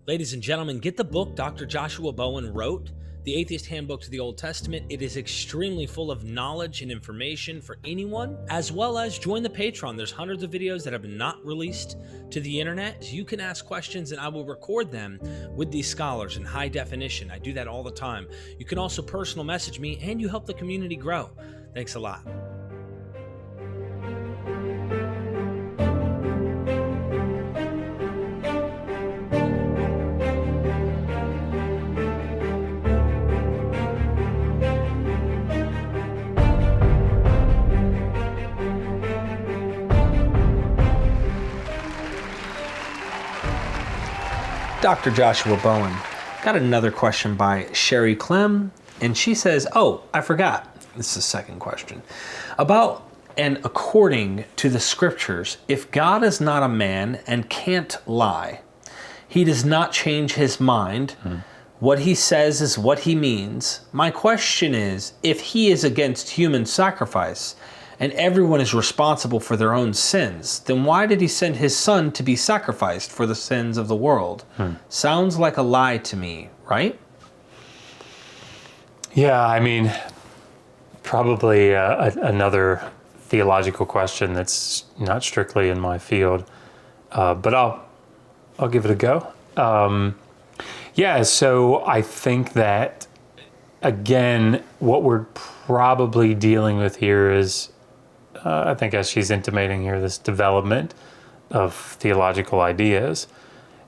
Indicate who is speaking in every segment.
Speaker 1: Ladies and gentlemen, get the book Dr. Joshua Bowen wrote, The Atheist Handbook to the Old Testament. It is extremely full of knowledge and information for anyone, as well as join the Patreon. There's hundreds of videos that have not released to the internet. So you can ask questions and I will record them with these scholars in high definition. I do that all the time. You can also personal message me and you help the community grow. Thanks a lot. Dr. Joshua Bowen. Got another question by Sherry Clem, and she says, oh, I forgot. This is the second question. About and according to the scriptures, if God is not a man and can't lie, he does not change his mind. What he says is what he means. My question is, if he is against human sacrifice and everyone is responsible for their own sins, then why did he send his son to be sacrificed for the sins of the world? Sounds like a lie to me, right?
Speaker 2: Yeah, I mean, probably another theological question that's not strictly in my field, but I'll give it a go. Yeah, so I think that, again, what we're probably dealing with here is, I think as she's intimating here, this development of theological ideas.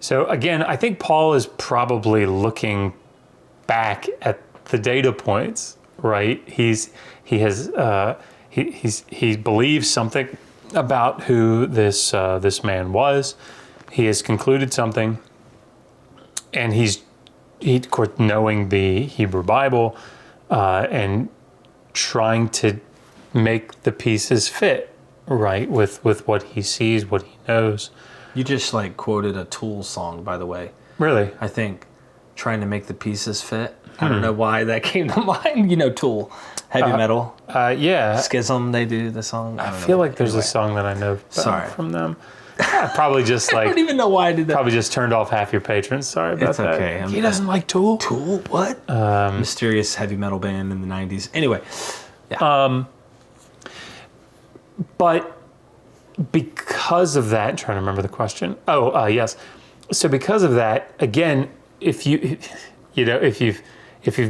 Speaker 2: So again, I think Paul is probably looking back at the data points, right? He believes something about who this man was. He has concluded something, and he of course, knowing the Hebrew Bible and trying to make the pieces fit, right, with what he sees, what he knows.
Speaker 1: You just like quoted a Tool song, by the way.
Speaker 2: Really?
Speaker 1: I think, trying to make the pieces fit. I don't know why that came to mind. You know Tool, heavy metal.
Speaker 2: Yeah.
Speaker 1: Schism, they do the song.
Speaker 2: I feel like there's a song that I know from them. I probably just like...
Speaker 1: I don't even know why I did that.
Speaker 2: Probably just turned off half your patrons. Sorry about that.
Speaker 1: It's okay.
Speaker 2: He doesn't like Tool?
Speaker 1: Tool? What? Mysterious heavy metal band in the 90s. Anyway. Yeah. But because of that, I'm trying to remember the question. Yes. So because of that, again, if you've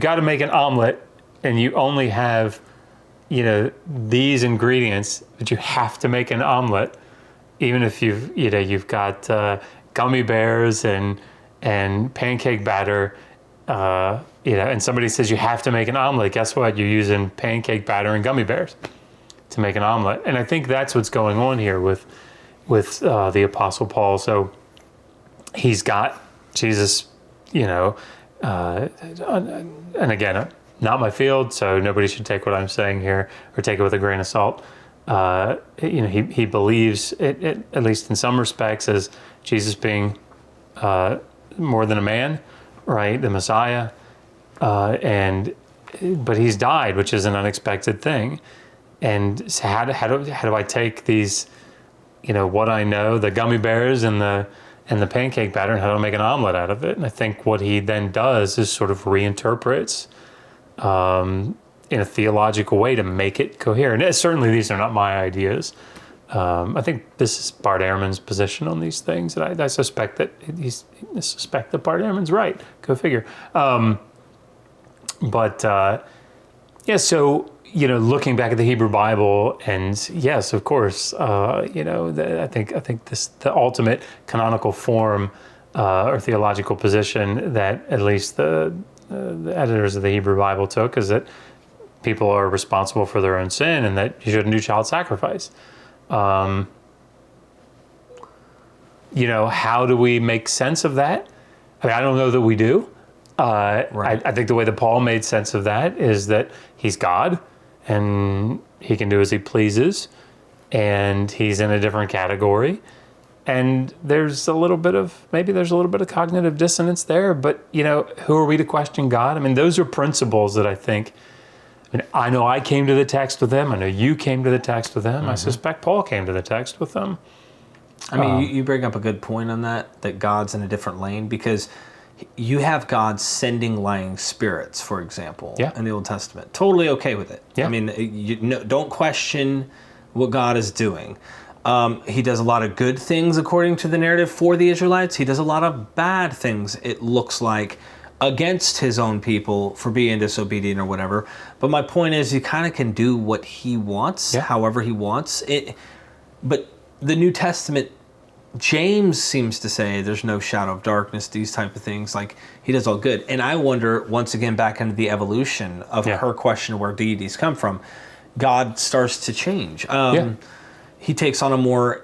Speaker 1: got to make an omelet and you only have, these ingredients, but you have to make an omelet, even if you've got gummy bears and pancake batter, and somebody says you have to make an omelet, guess what? You're using pancake batter and gummy bears to make an omelet. And I think that's what's going on here with the Apostle Paul. So he's got Jesus, and again, not my field, so nobody should take what I'm saying here or take it with a grain of salt. He believes, at least in some respects, as Jesus being more than a man, right, the Messiah, but he's died, which is an unexpected thing. And so how do I take these, what I know, the gummy bears and the pancake batter, and how do I make an omelet out of it? And I think what he then does is sort of reinterprets in a theological way to make it coherent. And certainly these are not my ideas. I think this is Bart Ehrman's position on these things, and I suspect that Bart Ehrman's right. Go figure. So looking back at the Hebrew Bible, and yes, of course, I think the ultimate canonical form or theological position that at least the editors of the Hebrew Bible took is that people are responsible for their own sin and that you shouldn't do child sacrifice. How do we make sense of that? I mean, I don't know that we do. Right. I think the way that Paul made sense of that is that he's God and he can do as he pleases, and he's in a different category. And there's a little bit of cognitive dissonance there, but who are we to question God? I mean, those are principles that I think, I know I came to the text with them. I know you came to the text with them. I suspect Paul came to the text with them.
Speaker 3: I mean, you bring up a good point on that God's in a different lane, because you have God sending lying spirits, for example, in the Old Testament. Totally okay with it. I mean, don't question what God is doing. He does a lot of good things according to the narrative for the Israelites. He does a lot of bad things, it looks like, against his own people for being disobedient or whatever. But my point is, you kind of can do what he wants, however he wants. But the New Testament, James seems to say there's no shadow of darkness, these type of things. Like, he does all good. And I wonder, once again, back into the evolution of her question of where deities come from, God starts to change. He takes on a more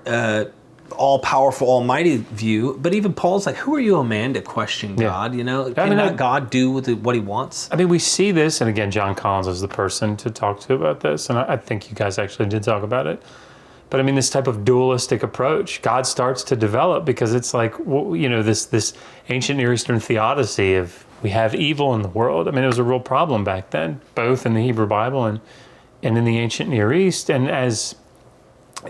Speaker 3: all-powerful, almighty view. But even Paul's like, who are you, a man, to question God? You know, cannot God do what he wants?
Speaker 2: I mean, we see this, and again, John Collins is the person to talk to about this, and I think you guys actually did talk about it. But I mean, this type of dualistic approach, God starts to develop, because it's like, you know, this ancient Near Eastern theodicy of we have evil in the world. I mean, it was a real problem back then, both in the Hebrew Bible and in the ancient Near East. And as,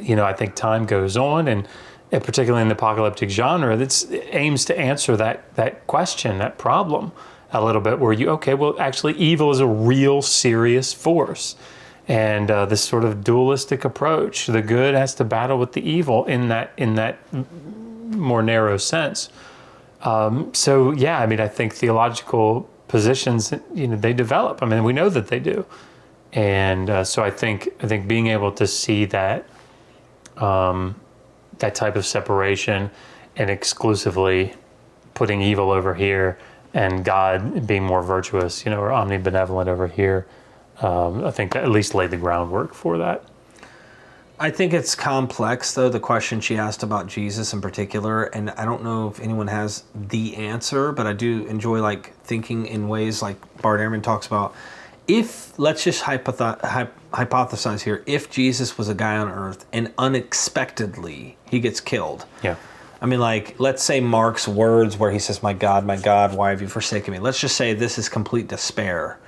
Speaker 2: you know, I think time goes on, and particularly in the apocalyptic genre, that aims to answer that question, that problem a little bit, where actually evil is a real serious force. And this sort of dualistic approach, the good has to battle with the evil in that more narrow sense. So yeah, I mean, I think theological positions, you know, they develop. I mean, we know that they do. And so I think being able to see that that type of separation, and exclusively putting evil over here and God being more virtuous, you know, or omnibenevolent over here, I think that at least laid the groundwork for that.
Speaker 3: I think it's complex, though, the question she asked about Jesus in particular, and I don't know if anyone has the answer, but I do enjoy like thinking in ways like Bart Ehrman talks about. If, let's just hypothesize here, if Jesus was a guy on earth and unexpectedly he gets killed. Yeah. I mean, like, let's say Mark's words where he says, my God, why have you forsaken me? Let's just say this is complete despair.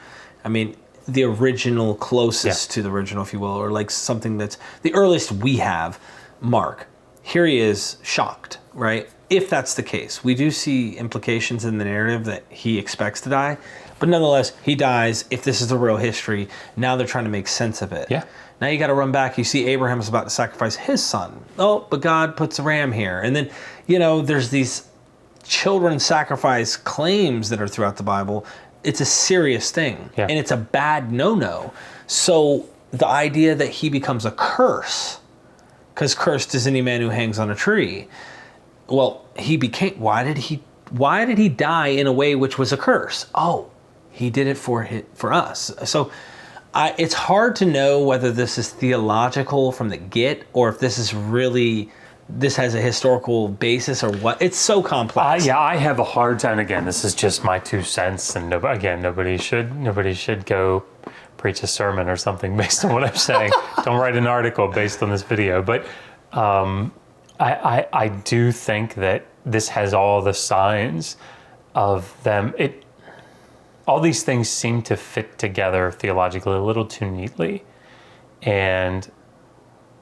Speaker 3: I mean, the original, closest to the original, if you will, or like something that's the earliest we have, Mark. Here he is, shocked, right? If that's the case, we do see implications in the narrative that he expects to die. But nonetheless, he dies. If this is the real history, now they're trying to make sense of it. Yeah. Now you got to run back. You see Abraham's about to sacrifice his son. Oh, but God puts a ram here. And then, you know, there's these children sacrifice claims that are throughout the Bible. It's a serious thing. Yeah. And it's a bad no-no. So the idea that he becomes a curse, because cursed is any man who hangs on a tree. Well, he became, why did he die in a way which was a curse? Oh, he did it for us. So it's hard to know whether this is theological from the get, or if this is really, this has a historical basis, or what. It's so complex.
Speaker 2: I have a hard time. Again, this is just my 2 cents, and nobody should go preach a sermon or something based on what I'm saying. Don't write an article based on this video. But I do think that this has all the signs of them. All these things seem to fit together theologically a little too neatly. And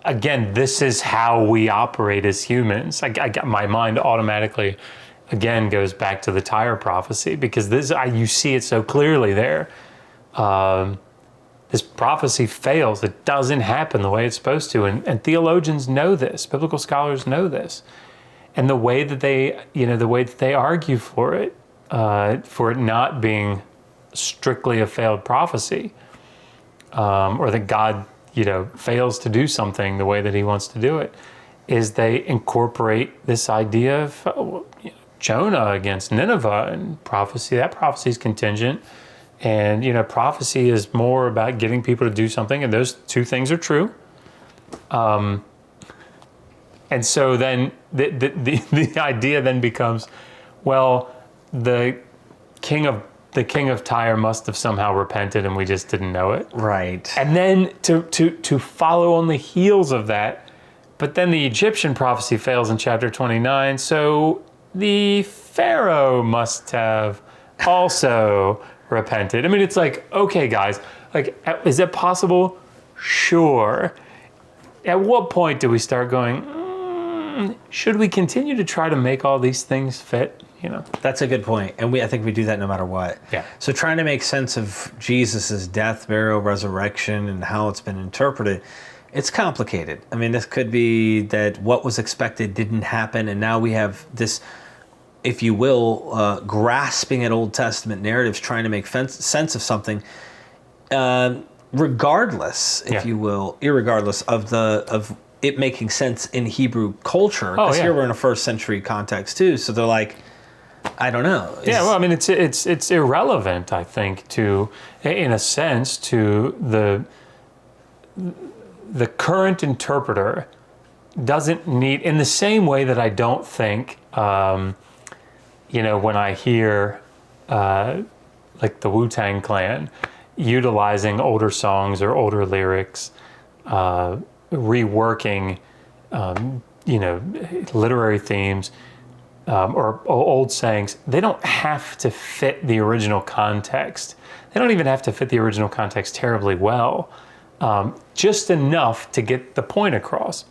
Speaker 2: again, this is how we operate as humans. I got my mind automatically, again, goes back to the Tyre prophecy, because you see it so clearly there. This prophecy fails. It doesn't happen the way it's supposed to. And theologians know this. Biblical scholars know this. And the way that they argue for it not being strictly a failed prophecy, or that God, fails to do something the way that he wants to do it, is they incorporate this idea of Jonah against Nineveh and prophecy. That prophecy is contingent. And, prophecy is more about getting people to do something. And those 2 things are true. And so then the idea then becomes, well, the king of Tyre must have somehow repented and we just didn't know it.
Speaker 3: Right.
Speaker 2: And then to follow on the heels of that, but then the Egyptian prophecy fails in chapter 29. So the Pharaoh must have also repented. I mean, it's like, okay, guys, like, is it possible? Sure. At what point do we start going,
Speaker 1: should we continue to try to make all these things fit?
Speaker 3: That's a good point. And I think we do that no matter what.
Speaker 1: Yeah.
Speaker 3: So trying to make sense of Jesus's death, burial, resurrection, and how it's been interpreted, it's complicated. I mean, this could be that what was expected didn't happen, and now we have this, if you will, grasping at Old Testament narratives, trying to make sense of something, regardless, if you will, irregardless of it making sense in Hebrew culture. Because here we're in a first century context too, so they're like, I don't know.
Speaker 1: Well, I mean, it's irrelevant, I think, to, in a sense, to the current interpreter doesn't need, in the same way that I don't think, when I hear like the Wu-Tang Clan utilizing older songs or older lyrics, reworking, literary themes, or old sayings, they don't have to fit the original context. They don't even have to fit the original context terribly well, just enough to get the point across,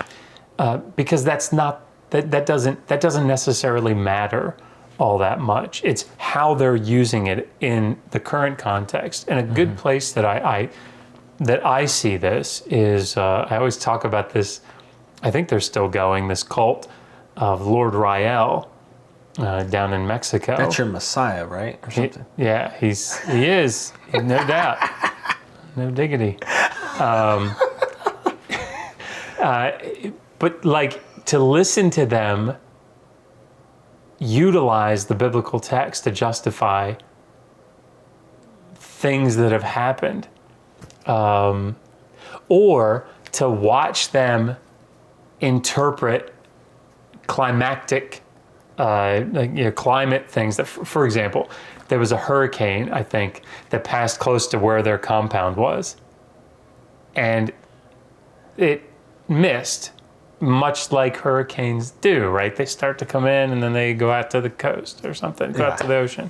Speaker 1: because that doesn't necessarily matter all that much. It's how they're using it in the current context. And a good place that I see this is, I always talk about this. I think they're still going, this cult of Lord Rael. Down in Mexico.
Speaker 3: That's your Messiah, right? Or something.
Speaker 1: He is, no doubt. No diggity. But like, to listen to them utilize the biblical text to justify things that have happened, or to watch them interpret climactic climate things. That, for example, there was a hurricane, I think, that passed close to where their compound was, and it missed, much like hurricanes do, right? They start to come in and then they go out to the coast or something, go out to the ocean.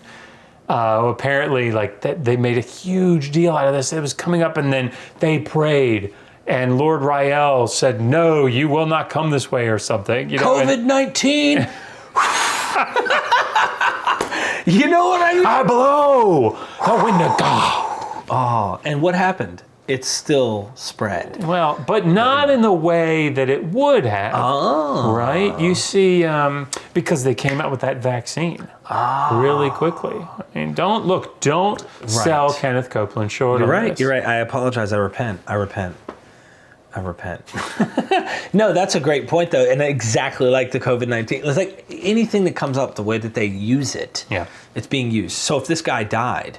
Speaker 1: Apparently, like they made a huge deal out of this. It was coming up, and then they prayed, and Lord Rael said, "No, you will not come this way," or something.
Speaker 3: COVID-19. You know what I mean?
Speaker 1: I blow the wind of God.
Speaker 3: Oh, and what happened? It still spread.
Speaker 1: Well, but not in the way that it would have.
Speaker 3: Oh.
Speaker 1: Right? You see, because they came out with that vaccine really quickly. I mean, don't sell Kenneth Copeland short.
Speaker 3: You're
Speaker 1: on
Speaker 3: right.
Speaker 1: this.
Speaker 3: You're right. I apologize. I repent. No, that's a great point, though, and exactly like the COVID-19. It's like anything that comes up, the way that they use it, it's being used. So if this guy died,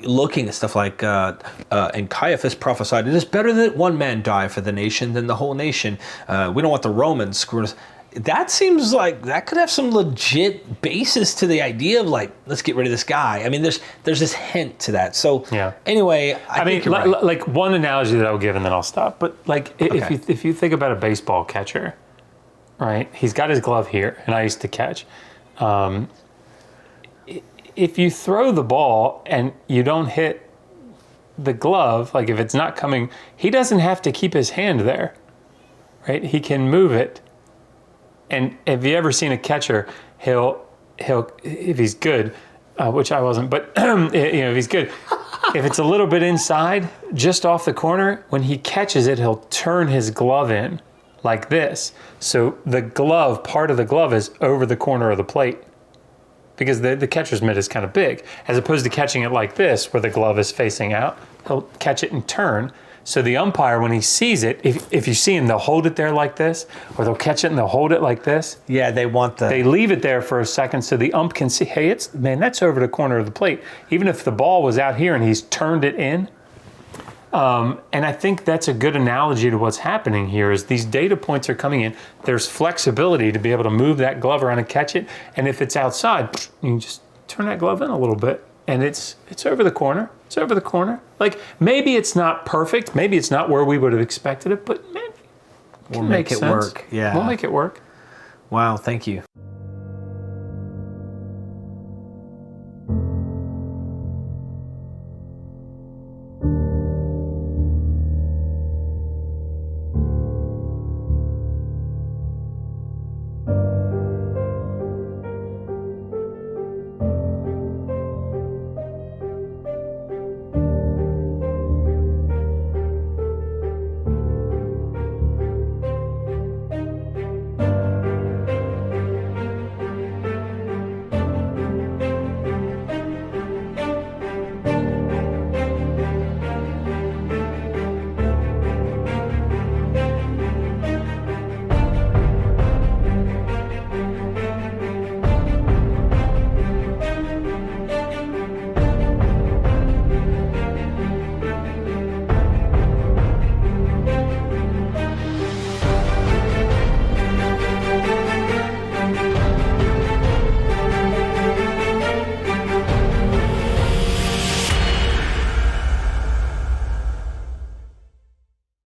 Speaker 3: looking at stuff like, and Caiaphas prophesied, it is better that one man die for the nation than the whole nation. We don't want the Romans screwing us. That seems like that could have some legit basis to the idea of like, let's get rid of this guy. I mean, there's this hint to that. So anyway, I think you're right.
Speaker 1: Like one analogy that I'll give, and then I'll stop. But like, if you think about a baseball catcher, right? He's got his glove here, and I used to catch. If you throw the ball and you don't hit the glove, like if it's not coming, he doesn't have to keep his hand there, right? He can move it. And have you ever seen a catcher? He'll if he's good, which I wasn't, but if he's good, if it's a little bit inside, just off the corner, when he catches it, he'll turn his glove in like this. So the glove, part of the glove, is over the corner of the plate, because the catcher's mitt is kind of big, as opposed to catching it like this, where the glove is facing out. He'll catch it and turn. So the umpire, when he sees it, if you see him, they'll hold it there like this, or they'll catch it and they'll hold it like this.
Speaker 3: Yeah, they
Speaker 1: leave it there for a second so the ump can see, hey, that's over the corner of the plate. Even if the ball was out here and he's turned it in. And I think that's a good analogy to what's happening here, is these data points are coming in. There's flexibility to be able to move that glove around and catch it. And if it's outside, you can just turn that glove in a little bit, and it's over the corner. It's over the corner. Like, maybe it's not perfect. Maybe it's not where we would have expected it, but man,
Speaker 3: we'll make it work. Yeah.
Speaker 1: We'll make it work.
Speaker 3: Wow, thank you.